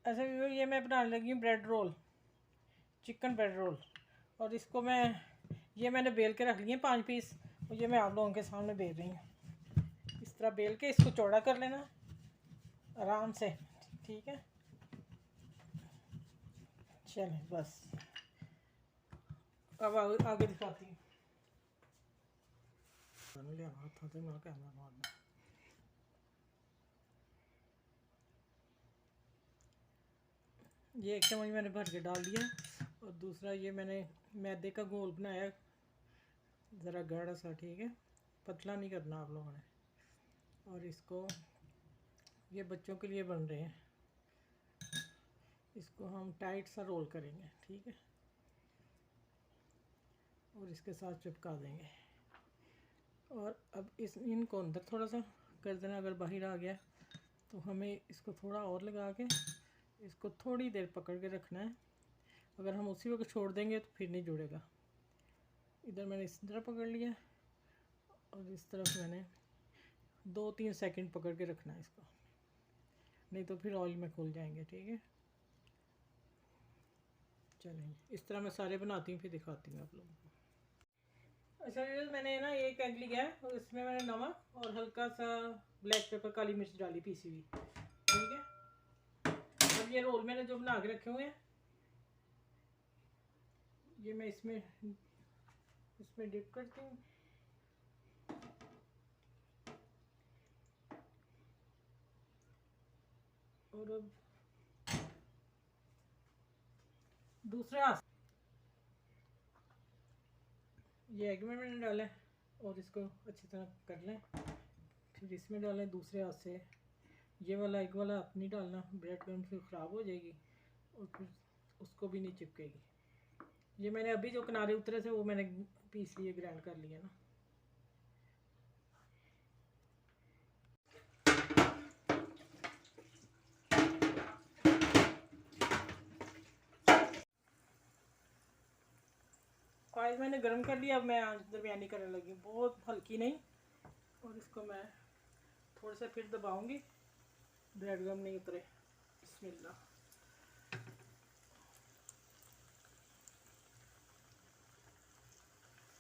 ऐसे ये मैं बनाने लगी हूँ bread roll, chicken bread roll. और इसको मैंने बेल के रख लिए 5 पीस, और ये मैं आप लोगों के सामने बेल रही हूँ। इस तरह बेल के इसको चौड़ा कर लेना आराम से, ठीक है। चलें बस, अब आगे दिखाती हूँ। ये 1 चम्मच मैंने भर के डाल दिया, और दूसरा ये मैंने मैदे का घोल बनाया, ज़रा गाढ़ा सा, ठीक है, पतला नहीं करना आप लोगों ने। और इसको, ये बच्चों के लिए बन रहे हैं, इसको हम टाइट सा रोल करेंगे, ठीक है, और इसके साथ चिपका देंगे। और अब इनको अंदर थोड़ा सा कर देना, अगर बाहर आ गया तो हमें इसको थोड़ा और लगा के इसको थोड़ी देर पकड़ के रखना है। अगर हम उसी वक्त छोड़ देंगे तो फिर नहीं जुड़ेगा। इधर मैंने इस तरह पकड़ लिया, और इस तरफ मैंने 2-3 सेकंड पकड़ के रखना है इसको, नहीं तो फिर ऑयल में खुल जाएंगे, ठीक है। चलेंगे, इस तरह मैं सारे बनाती हूँ, फिर दिखाती हूँ आप लोगों को। अच्छा ये मैंने ना एक एग लिया है, और इसमें मैंने नमक और हल्का सा ब्लैक पेपर, काली मिर्च डाली पीसी हुई, ठीक है। अब ये रोल मैंने जो बना के रखे हुए हैं, ये मैं इसमें डिप करती हूँ। और अब दूसरा ये एग में मैंने डाला है, और इसको अच्छी तरह कर लें। फिर इसमें डालें दूसरे हाथ से। ये वाला एग वाला हाथ नहीं डालना, ब्रेड क्रम्ब फिर ख़राब हो जाएगी, और फिर उसको भी नहीं चिपकेगी। ये मैंने अभी जो किनारे उतरे थे वो मैंने पीस लिए, ग्राइंड कर लिया ना। ऑयल मैंने गर्म कर लिया, अब मैं आंच दरमियानी करने लगी, बहुत हल्की नहीं। और इसको मैं थोड़ा सा फिर दबाऊंगी, ब्रेड गम नहीं उतरे। बिस्मिल्लाह।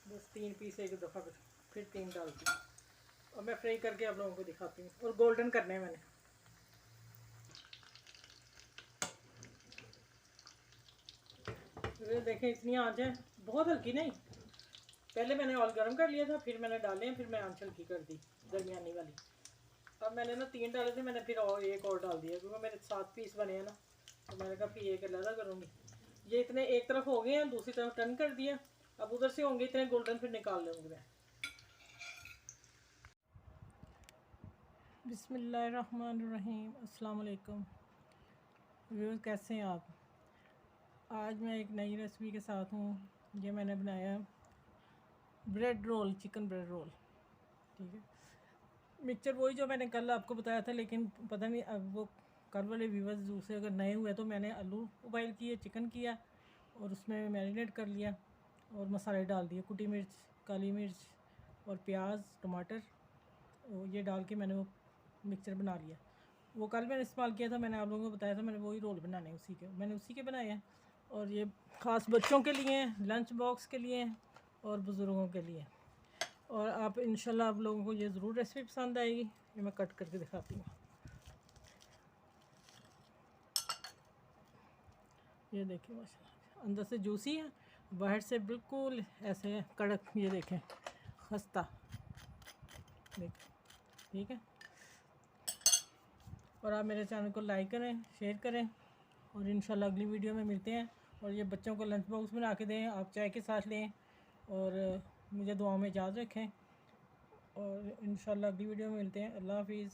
बस 3 पीस एक दफ़ा, फिर 3 डालती हूँ, और मैं फ्राई करके आप लोगों को दिखाती हूँ। और गोल्डन करने हैं मैंने। ये देखें, इतनी आंच है, बहुत हल्की नहीं। पहले मैंने ऑयल गर्म कर लिया था, फिर मैंने डाले हैं, फिर मैं आंच हल्की कर दी, दरमियानी वाली। अब मैंने ना 3 डाले थे, मैंने फिर और एक और डाल दिया, क्योंकि मेरे 7 पीस बने हैं ना, तो मैंने कहा फिर एक अलग करूँगी। ये इतने एक तरफ हो गए हैं, दूसरी तरफ टर्न कर दिया। अब उधर से होंगे इतने गोल्डन, फिर निकाल लूँगी मैं। बिस्मिल्लाहिर्रहमानिर्रहीम। अस्सलाम वालेकुम व्यूअर्स, कैसे हैं आप? आज मैं एक नई रेसिपी के साथ हूँ। ये मैंने बनाया bread roll, chicken bread roll, ठीक है। मिक्सचर वही जो मैंने कल आपको बताया था, लेकिन पता नहीं अब वो कल वाले व्यूअर्स दूसरे अगर नए हुए तो मैंने आलू उबाइल किए, चिकन किया, और उसमें मैरिनेट कर लिया, और मसाले डाल दिए, कुटी मिर्च, काली मिर्च और प्याज, टमाटर, ये डाल के मैंने वो मिक्सचर बना लिया। वो कल मैंने इस्तेमाल किया था, मैंने आप लोगों को बताया था, मैंने वही रोल बनाने हैं, उसी के बनाए हैं। और ये ख़ास बच्चों के लिए हैं, लंच बॉक्स के लिए हैं, और बुज़ुर्गों के लिए। और आप इंशाल्लाह आप लोगों को ये ज़रूर रेसिपी पसंद आएगी। ये मैं कट करके दिखाती हूँ। ये देखें, माशाल्लाह अंदर से जूसी है, बाहर से बिल्कुल ऐसे कड़क। ये देखें, खस्ता, देखें, ठीक है। और आप मेरे चैनल को लाइक करें, शेयर करें, और इंशाल्लाह अगली वीडियो में मिलते हैं। और ये बच्चों को लंच बॉक्स बना के दें, आप चाय के साथ लें, और मुझे दुआ में याद रखें। और इंशाल्लाह अगली वीडियो में मिलते हैं। अल्लाह हाफिज़।